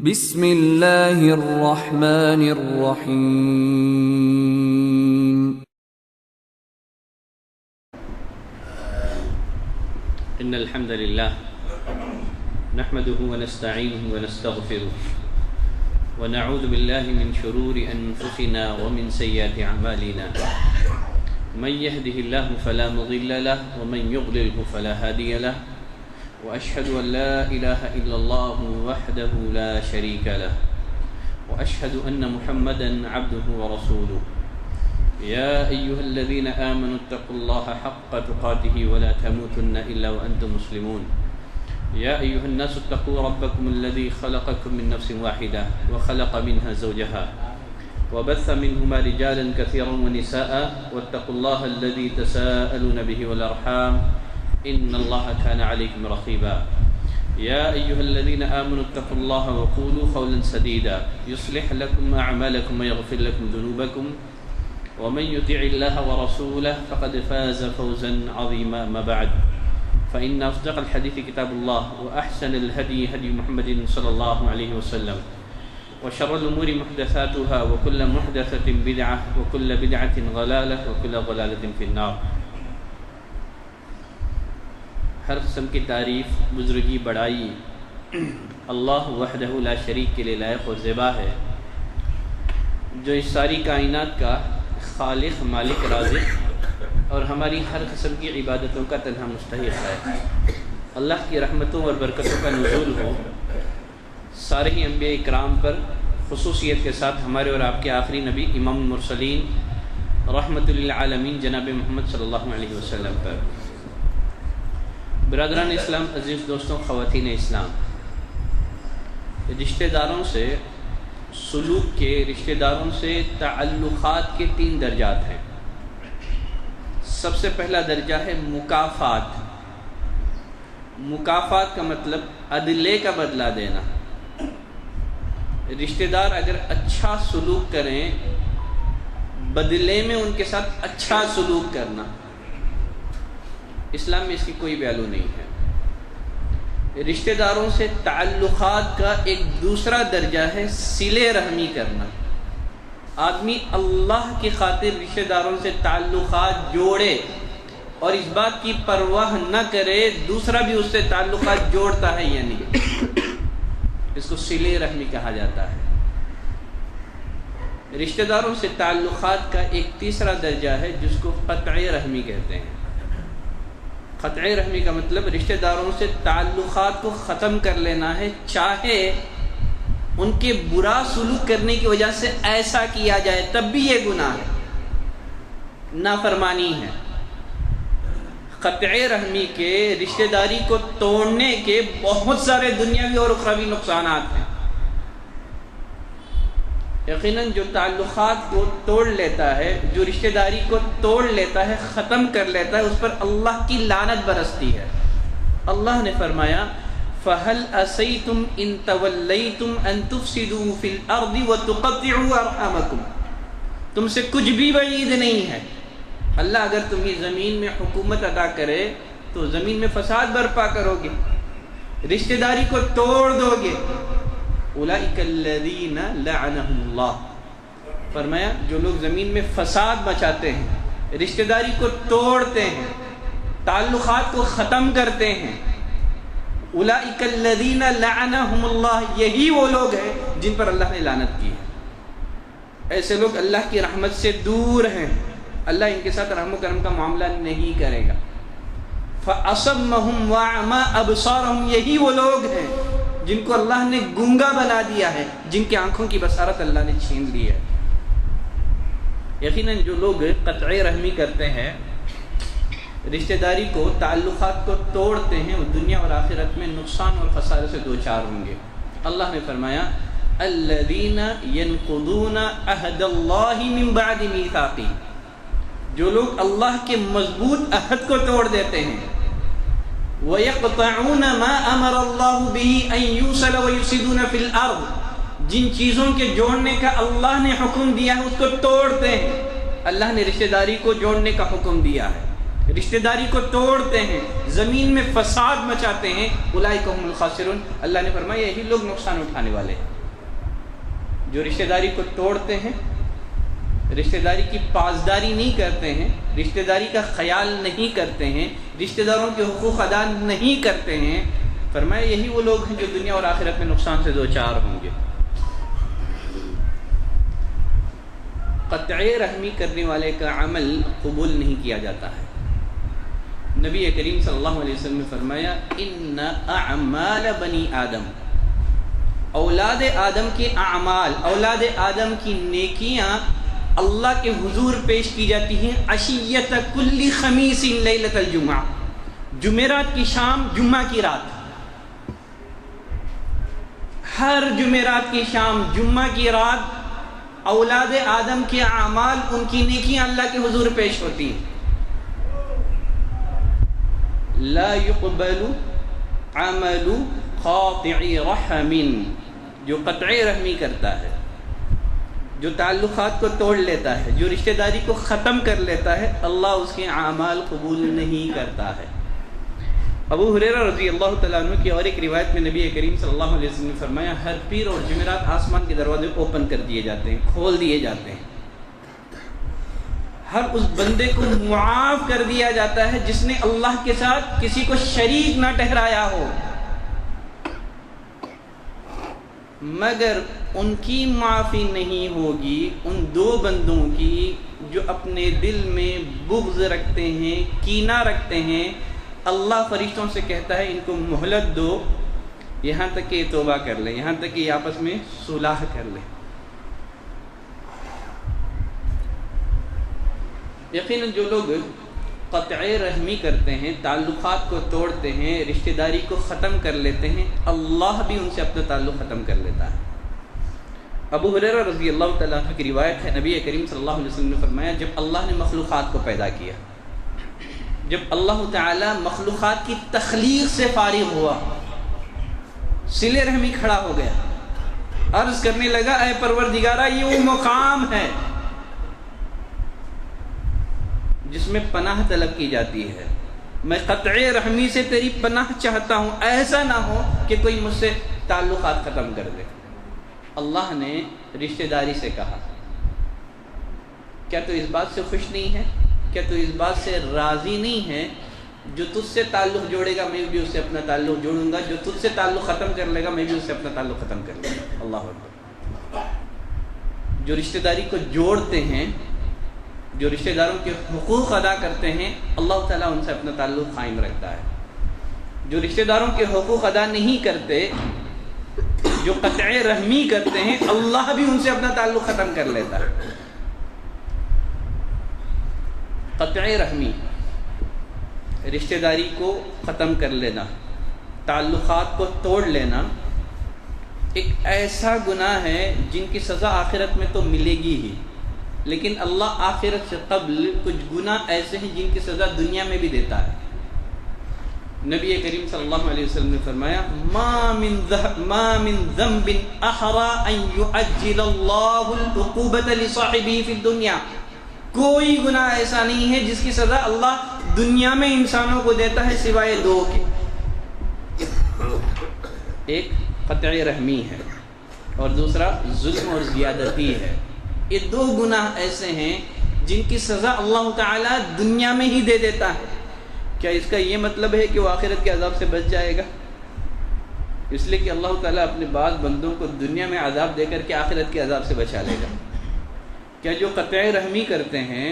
بسم اللہ الرحمن الرحیم۔ ان الحمد للہ نحمده ونستعینه ونستغفره ونعوذ باللہ من شرور انفسنا ومن سیئات اعمالنا من يهده الله فلا مضل له ومن يضلل فلا هادي له واشهد ان لا اله الا الله وحده لا شريك له واشهد ان محمدا عبده ورسوله يا ايها الذين امنوا اتقوا الله حق تقاته ولا تموتن الا وانتم مسلمون يا ايها الناس اتقوا ربكم الذي خلقكم من نفس واحده وخلق منها زوجها وبث منهما رجالا كثيرا ونساء واتقوا الله الذي تساءلون به والارحام ان الله كان عليكم رقيبا يا ايها الذين امنوا اتقوا الله وقولوا قولا سديدا يصلح لكم اعمالكم ويغفر لكم ذنوبكم ومن يطع الله ورسوله فقد فاز فوزا عظيما. ما بعد فان اصدق الحديث كتاب الله واحسن الهدي هدي محمد صلى الله عليه وسلم وشر الأمور محدثاتها وكل محدثة بدعة وكل بدعة ضلالة وكل ضلالة في النار. ہر قسم کی تعریف، بزرگی، بڑائی اللہ وحدہ لا شریک کے لیے لائق و زیبا ہے، جو اس ساری کائنات کا خالق، مالک، رازق اور ہماری ہر قسم کی عبادتوں کا تنہا مستحق ہے. اللہ کی رحمتوں اور برکتوں کا نزول ہو سارے ہی انبیاء اکرام پر، خصوصیت کے ساتھ ہمارے اور آپ کے آخری نبی امام المرسلین رحمت للعالمین جناب محمد صلی اللہ علیہ وسلم پر. برادران اسلام، عزیز دوستوں، خواتین اسلام، رشتہ داروں سے سلوک کے، رشتہ داروں سے تعلقات کے 3 درجات ہیں. سب سے پہلا درجہ ہے مکافات. مکافات کا مطلب عدلے کا بدلہ دینا. رشتہ دار اگر اچھا سلوک کریں، بدلے میں ان کے ساتھ اچھا سلوک کرنا. اسلام میں اس کی کوئی ویلیو نہیں ہے. رشتہ داروں سے تعلقات کا ایک دوسرا درجہ ہے صلہ رحمی کرنا. آدمی اللہ کی خاطر رشتہ داروں سے تعلقات جوڑے اور اس بات کی پرواہ نہ کرے دوسرا بھی اس سے تعلقات جوڑتا ہے یا نہیں، اس کو صلہ رحمی کہا جاتا ہے. رشتہ داروں سے تعلقات کا ایک تیسرا درجہ ہے جس کو قطع رحمی کہتے ہیں. قطع رحمی کا مطلب رشتہ داروں سے تعلقات کو ختم کر لینا ہے، چاہے ان کے برا سلوک کرنے کی وجہ سے ایسا کیا جائے تب بھی یہ گناہ ہے، نافرمانی ہے. قطع رحمی کے، رشتہ داری کو توڑنے کے بہت سارے دنیاوی اور اخروی نقصانات ہیں. یقیناً جو تعلقات کو توڑ لیتا ہے، جو رشتہ داری کو توڑ لیتا ہے، ختم کر لیتا ہے، اس پر اللہ کی لعنت برستی ہے. اللہ نے فرمایا فَهَلْ أَسَيْتُمْ إِن تَوَلَّيْتُمْ أَن تُفْسِدُوا فِي الْأَرْضِ وَتُقَطِّعُوا أَرْحَامَكُمْ. تم سے کچھ بھی وعید نہیں ہے. اللہ اگر تمہیں زمین میں حکومت عطا کرے تو زمین میں فساد برپا کرو گے، رشتہ داری کو توڑ دو گے. اولئک الذین لعنہم اللہ. فرمایا جو لوگ زمین میں فساد مچاتے ہیں، رشتہ داری کو توڑتے ہیں، تعلقات کو ختم کرتے ہیں، اولئک الذین لعنہم اللہ، یہی وہ لوگ ہیں جن پر اللہ نے لعنت کی ہے. ایسے لوگ اللہ کی رحمت سے دور ہیں، اللہ ان کے ساتھ رحم و کرم کا معاملہ نہیں کرے گا. فَأَصَمَّهُمْ وَأَعْمَى أَبْصَارَهُمْ، یہی وہ لوگ ہیں جن کو اللہ نے گنگا بنا دیا ہے، جن کی آنکھوں کی بصارت اللہ نے چھین لی ہے. یقیناً جو لوگ قطع رحمی کرتے ہیں، رشتہ داری کو، تعلقات کو توڑتے ہیں، وہ دنیا اور آخرت میں نقصان اور خسارے سے دوچار ہوں گے. اللہ نے فرمایا الذین ینقضون عہد اللہ من بعد میثاقہ، جو لوگ اللہ کے مضبوط عہد کو توڑ دیتے ہیں. وَيَقْطَعُونَ مَا أَمَرَ اللَّهُ بِهِ أَن يُوصَلَ وَيُفْسِدُونَ فِي الْأَرْضِ، جن چیزوں کے جوڑنے کا اللہ نے حکم دیا ہے اس کو توڑتے ہیں. اللہ نے رشتہ داری کو جوڑنے کا حکم دیا ہے، رشتہ داری کو توڑتے ہیں، زمین میں فساد مچاتے ہیں، اولئک هم الخاسرون، اللہ نے فرمایا یہی لوگ نقصان اٹھانے والے ہیں۔ جو رشتہ داری کو توڑتے ہیں، رشتہ داری کی پاسداری نہیں کرتے ہیں، رشتہ داری کا خیال نہیں کرتے ہیں، رشتہ داروں کے حقوق ادا نہیں کرتے ہیں، فرمایا یہی وہ لوگ ہیں جو دنیا اور آخرت میں نقصان سے دوچار ہوں گے۔ قطع رحمی کرنے والے کا عمل قبول نہیں کیا جاتا ہے۔ نبی کریم صلی اللہ علیہ وسلم نے فرمایا ان اعمال بنی آدم، اولاد آدم کے اعمال، اولاد آدم کی نیکیاں اللہ کے حضور پیش کی جاتی ہیں عشیۃ کل خمیس لیلۃ الجمعہ، جمعرات کی شام، جمعہ کی رات، ہر جمعرات کی شام، جمعہ کی رات اولاد آدم کے اعمال، ان کی نیکیاں اللہ کے حضور پیش ہوتی ہیں۔ لا يقبل عمل قاطع رحم، جو قطع رحمی کرتا ہے، جو تعلقات کو توڑ لیتا ہے، جو رشتہ داری کو ختم کر لیتا ہے، اللہ اس کے اعمال قبول نہیں کرتا ہے۔ ابو ہریرہ رضی اللہ تعالیٰ عنہ کی اور ایک روایت میں نبی کریم صلی اللہ علیہ وسلم نے فرمایا ہر پیر اور جمعرات آسمان کے دروازے اوپن کر دیے جاتے ہیں، کھول دیے جاتے ہیں، ہر اس بندے کو معاف کر دیا جاتا ہے جس نے اللہ کے ساتھ کسی کو شریک نہ ٹھہرایا ہو، مگر ان کی معافی نہیں ہوگی ان دو بندوں کی جو اپنے دل میں بغض رکھتے ہیں، کینہ رکھتے ہیں۔ اللہ فرشتوں سے کہتا ہے ان کو مہلت دو یہاں تک کہ یہ توبہ کر لیں، یہاں تک کہ یہ آپس میں صلح کر لیں۔ یقیناً جو لوگ قطع رحمی کرتے ہیں، تعلقات کو توڑتے ہیں، رشتہ داری کو ختم کر لیتے ہیں، اللہ بھی ان سے اپنا تعلق ختم کر لیتا ہے۔ ابو ہریرہ رضی اللہ تعالیٰ عنہ کی روایت ہے، نبی کریم صلی اللہ علیہ وسلم نے فرمایا جب اللہ نے مخلوقات کو پیدا کیا، جب اللہ تعالیٰ مخلوقات کی تخلیق سے فارغ ہوا، صلہ رحمی کھڑا ہو گیا، عرض کرنے لگا اے پروردگارہ یہ وہ مقام ہے جس میں پناہ طلب کی جاتی ہے، میں قطع رحمی سے تیری پناہ چاہتا ہوں، ایسا نہ ہو کہ کوئی مجھ سے تعلقات ختم کر دے۔ اللہ نے رشتہ داری سے کہا کیا تو اس بات سے خوش نہیں ہے، کیا تو اس بات سے راضی نہیں ہے، جو تجھ سے تعلق جوڑے گا میں بھی اس سے اپنا تعلق جوڑوں گا، جو تجھ سے تعلق ختم کر لے گا میں بھی اس سے اپنا تعلق ختم کر لوں گا۔ اللہ اکبر۔ جو رشتہ داری کو جوڑتے ہیں، جو رشتہ داروں کے حقوق ادا کرتے ہیں، اللہ تعالیٰ ان سے اپنا تعلق قائم رکھتا ہے۔ جو رشتہ داروں کے حقوق ادا نہیں کرتے، جو قطع رحمی کرتے ہیں، اللہ بھی ان سے اپنا تعلق ختم کر لیتا ہے۔ قطع رحمی، رشتہ داری کو ختم کر لینا، تعلقات کو توڑ لینا ایک ایسا گناہ ہے جن کی سزا آخرت میں تو ملے گی ہی، لیکن اللہ آخرت سے قبل کچھ گناہ ایسے ہیں جن کی سزا دنیا میں بھی دیتا ہے۔ نبی کریم صلی اللہ علیہ وسلم نے فرمایا ما من ذنب احرى ان يعجل الله العقوبة لصاحبه في الدنيا، کوئی گناہ ایسا نہیں ہے جس کی سزا اللہ دنیا میں انسانوں کو دیتا ہے سوائے دو کے، ایک قطع رحمی ہے اور دوسرا ظلم اور زیادتی ہے۔ یہ دو گناہ ایسے ہیں جن کی سزا اللہ تعالیٰ دنیا میں ہی دے دیتا ہے۔ کیا اس کا یہ مطلب ہے کہ وہ آخرت کے عذاب سے بچ جائے گا؟ اس لیے کہ اللہ تعالیٰ اپنے بعض بندوں کو دنیا میں عذاب دے کر کے آخرت کے عذاب سے بچا لے گا۔ کیا جو قطع رحمی کرتے ہیں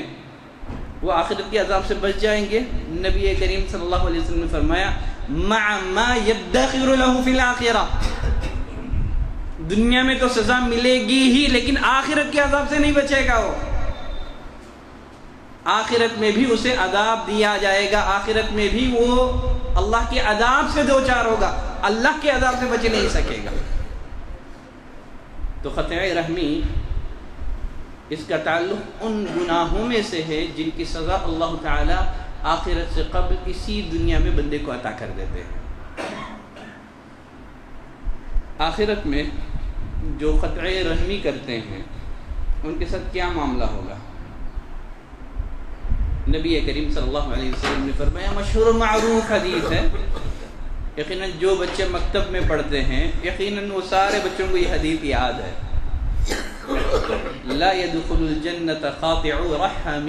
وہ آخرت کے عذاب سے بچ جائیں گے؟ نبی کریم صلی اللہ علیہ وسلم نے فرمایا مع ما يدخر له في الآخرة، دنیا میں تو سزا ملے گی ہی لیکن آخرت کے عذاب سے نہیں بچے گا، وہ آخرت میں بھی اسے عذاب دیا جائے گا، آخرت میں بھی وہ اللہ کے عذاب سے دوچار ہوگا، اللہ کے عذاب سے بچ نہیں سکے گا۔ تو قطع رحمی اس کا تعلق ان گناہوں میں سے ہے جن کی سزا اللہ تعالی آخرت سے قبل اسی دنیا میں بندے کو عطا کر دیتے ہیں۔ آخرت میں جو قطع رحمی کرتے ہیں ان کے ساتھ کیا معاملہ ہوگا؟ نبی کریم صلی اللہ علیہ وسلم نے فرمایا، مشہور و معروف حدیث ہے، یقیناً جو بچے مکتب میں پڑھتے ہیں یقیناً وہ سارے بچوں کو یہ حدیث یاد ہے، لا يدخل الجنت قاطع رحم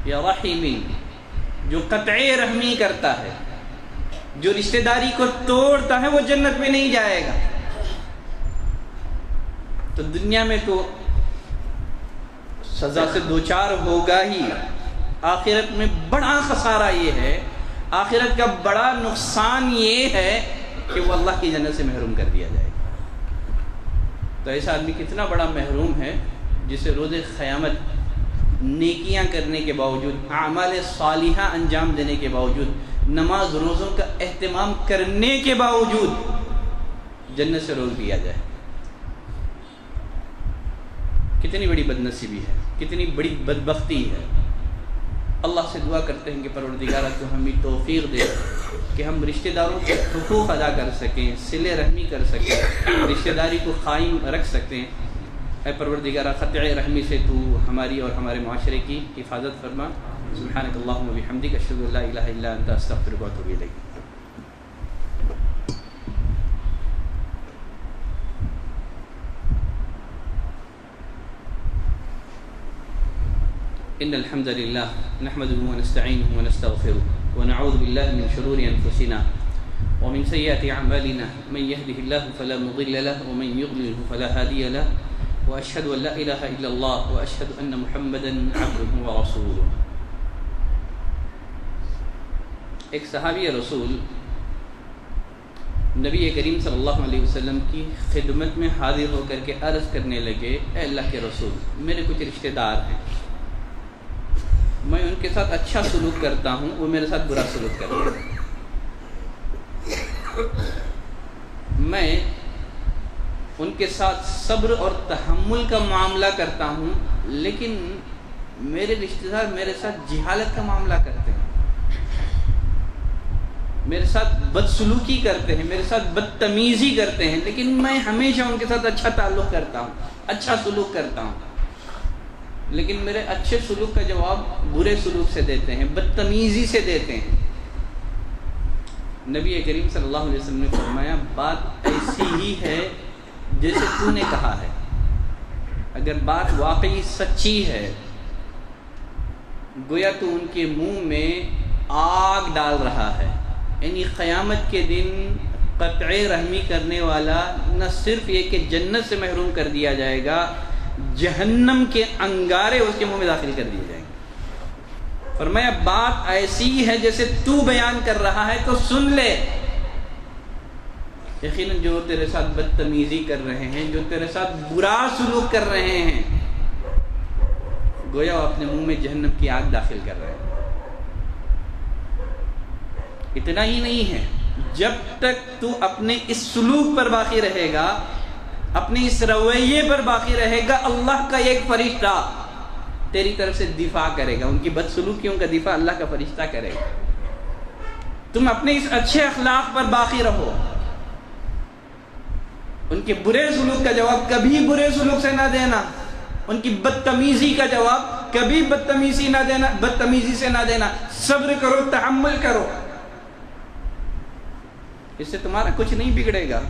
یا رحم، جو قطع رحمی کرتا ہے، جو رشتہ داری کو توڑتا ہے، وہ جنت میں نہیں جائے گا۔ تو دنیا میں تو سزا سے دوچار ہوگا ہی، آخرت میں بڑا خسارہ یہ ہے، آخرت کا بڑا نقصان یہ ہے کہ وہ اللہ کی جنت سے محروم کر دیا جائے گا۔ تو ایسا آدمی کتنا بڑا محروم ہے جسے روز قیامت نیکیاں کرنے کے باوجود، اعمال صالحہ انجام دینے کے باوجود، نماز روزوں کا اہتمام کرنے کے باوجود جنت سے روک دیا جائے۔ کتنی بڑی بدنصیبی ہے، کتنی بڑی بدبختی ہے۔ اللہ سے دعا کرتے ہیں کہ پروردگارہ تو ہمیں توفیق دے کہ ہم رشتہ داروں کے حقوق ادا کر سکیں، صلہ رحمی کر سکیں، رشتہ داری کو قائم رکھ سکیں۔ اے پروردگارہ قطع رحمی سے تو ہماری اور ہمارے معاشرے کی حفاظت فرما۔ سبحانک اللہم و بحمدک، اشہد ان لا الہ الا انت، استغفرک و اتوب الیک۔ ان الحمد للہ نحمده ونستعینه ونستغفره ونعوذ باللہ من شرور انفسنا ومن سیئات اعمالنا، من يهده الله فلا مضل له ومن يضلل فلا هادي له، واشهد ان لا اله الا الله واشهد ان محمدا عبده ورسوله۔ ایک صحابی رسول نبی کریم صلی اللہ علیہ وسلم کی خدمت میں حاضر ہو کر کے عرض کرنے لگے، اے اللہ کے رسول، میرے کچھ رشتہ دار ہیں، میں ان کے ساتھ اچھا سلوک کرتا ہوں، وہ میرے ساتھ برا سلوک کرتے ہیں، میں ان کے ساتھ صبر اور تحمل کا معاملہ کرتا ہوں، لیکن میرے رشتہ دار میرے ساتھ جہالت کا معاملہ کرتے ہیں، میرے ساتھ بدسلوکی کرتے ہیں، میرے ساتھ بدتمیزی کرتے ہیں، لیکن میں ہمیشہ ان کے ساتھ اچھا تعلق کرتا ہوں، اچھا سلوک کرتا ہوں، لیکن میرے اچھے سلوک کا جواب برے سلوک سے دیتے ہیں، بدتمیزی سے دیتے ہیں۔ نبی کریم صلی اللہ علیہ وسلم نے فرمایا، بات ایسی ہی ہے جیسے تو نے کہا ہے، اگر بات واقعی سچی ہے گویا تو ان کے منہ میں آگ ڈال رہا ہے، یعنی قیامت کے دن قطع رحمی کرنے والا نہ صرف یہ کہ جنت سے محروم کر دیا جائے گا، جہنم کے انگارے اس کے منہ میں داخل کر دیے جائیں گے۔ فرمایا بات ایسی ہے جیسے تو بیان کر رہا ہے تو سن لے، یقیناً جو تیرے ساتھ بدتمیزی کر رہے ہیں، جو تیرے ساتھ برا سلوک کر رہے ہیں، گویا وہ اپنے منہ میں جہنم کی آگ داخل کر رہے ہیں۔ اتنا ہی نہیں ہے، جب تک تو اپنے اس سلوک پر باقی رہے گا، اپنے اس رویے پر باقی رہے گا، اللہ کا ایک فرشتہ تیری طرف سے دفاع کرے گا، ان کی بدسلوکیوں کا دفاع اللہ کا فرشتہ کرے گا۔ تم اپنے اس اچھے اخلاق پر باقی رہو، ان کے برے سلوک کا جواب کبھی برے سلوک سے نہ دینا، ان کی بدتمیزی کا جواب کبھی بدتمیزی سے نہ دینا، صبر کرو، تحمل کرو، اس سے تمہارا کچھ نہیں بگڑے گا،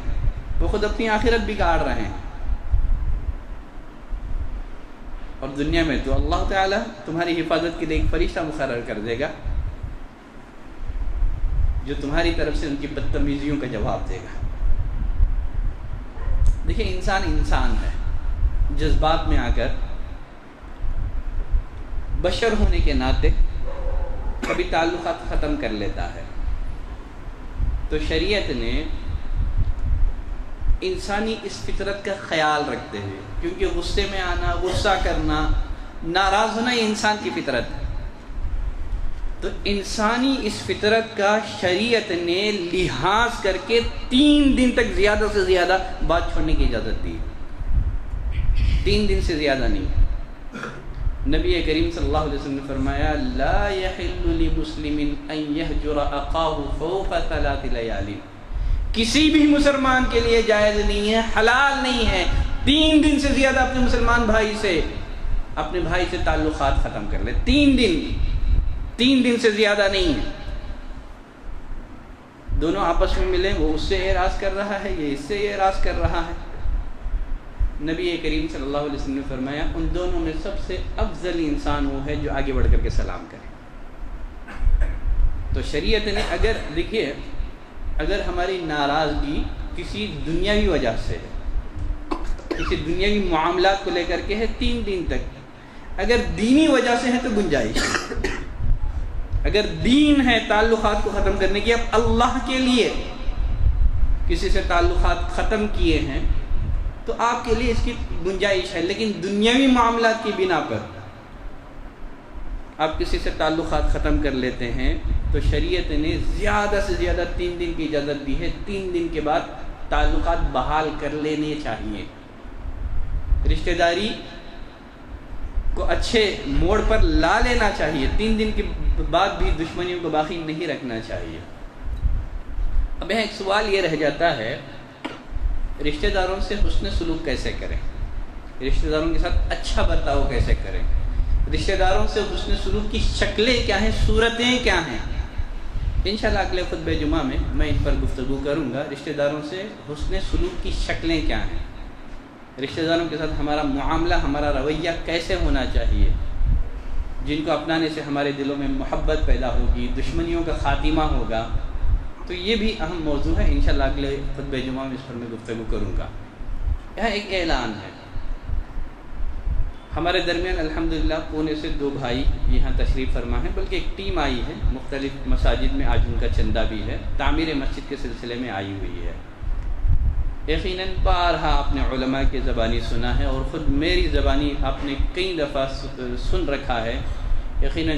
وہ خود اپنی آخرت بگاڑ رہے ہیں، اور دنیا میں تو اللہ تعالیٰ تمہاری حفاظت کے لیے ایک فرشتہ مقرر کر دے گا جو تمہاری طرف سے ان کی بدتمیزیوں کا جواب دے گا۔ دیکھیں انسان ہے، جذبات میں آ کر بشر ہونے کے ناطے کبھی تعلقات ختم کر لیتا ہے، تو شریعت نے انسانی اس فطرت کا خیال رکھتے ہوئے، کیونکہ غصے میں آنا، غصہ کرنا، ناراض ہونا یہ انسان کی فطرت ہے، تو انسانی اس فطرت کا شریعت نے لحاظ کر کے 3 دن تک زیادہ سے زیادہ بات چھوڑنے کی اجازت دی، 3 دن سے زیادہ نہیں۔ نبی کریم صلی اللہ علیہ وسلم نے فرمایا، لا يحل لمسلم ان يهجر اخاه فوق 3 لیال، کسی بھی مسلمان کے لیے جائز نہیں ہے، حلال نہیں ہے 3 دن سے زیادہ اپنے مسلمان بھائی سے، اپنے بھائی سے تعلقات ختم کر لے۔ 3 دن 3 دن سے زیادہ نہیں ہے. دونوں آپس میں ملیں، وہ اس سے اعراض کر رہا ہے، یہ اس سے اعراض کر رہا ہے. نبی کریم صلی اللہ علیہ وسلم نے فرمایا ان دونوں میں سب سے افضل انسان وہ ہے جو آگے بڑھ کر کے سلام کرے. تو شریعت نے اگر ہماری ناراضگی کسی دنیاوی وجہ سے ہے، کسی دنیاوی معاملات کو لے کر کے ہے 3 دن تک، اگر دینی وجہ سے ہے تو گنجائش ہے. اگر دین ہے تعلقات کو ختم کرنے کی، اب اللہ کے لیے کسی سے تعلقات ختم کیے ہیں تو آپ کے لیے اس کی گنجائش ہے. لیکن دنیاوی معاملات کی بنا پر آپ کسی سے تعلقات ختم کر لیتے ہیں تو شریعت نے زیادہ سے زیادہ 3 دن کی اجازت دی ہے. 3 دن کے بعد تعلقات بحال کر لینے چاہیے. رشتہ داری کو اچھے موڑ پر لا لینا چاہیے. 3 دن کے بعد بھی دشمنیوں کو باقی نہیں رکھنا چاہیے. اب یہاں ایک سوال یہ رہ جاتا ہے، رشتہ داروں سے حسن سلوک کیسے کریں، رشتہ داروں کے ساتھ اچھا برتاؤ کیسے کریں، رشتہ داروں سے حسن سلوک کی شکلیں کیا ہیں، صورتیں کیا ہیں. انشاءاللہ اگلے خطبہ جمعہ میں ان پر گفتگو کروں گا. رشتہ داروں سے حسن سلوک کی شکلیں کیا ہیں، رشتہ داروں کے ساتھ ہمارا معاملہ، ہمارا رویہ کیسے ہونا چاہیے، جن کو اپنانے سے ہمارے دلوں میں محبت پیدا ہوگی، دشمنیوں کا خاتمہ ہوگا. تو یہ بھی اہم موضوع ہے. انشاءاللہ اگلے خطبہ جمعہ میں اس پر میں گفتگو کروں گا. یہاں ایک اعلان ہے، ہمارے درمیان الحمدللہ پونے سے 2 بھائی یہاں تشریف فرما ہیں، بلکہ ایک ٹیم آئی ہے، مختلف مساجد میں آج ان کا چندہ بھی ہے، تعمیر مسجد کے سلسلے میں آئی ہوئی ہے. یقیناً بارہا آپ نے علماء کی زبانی سنا ہے اور خود میری زبانی آپ نے کئی دفعہ سن رکھا ہے. یقیناً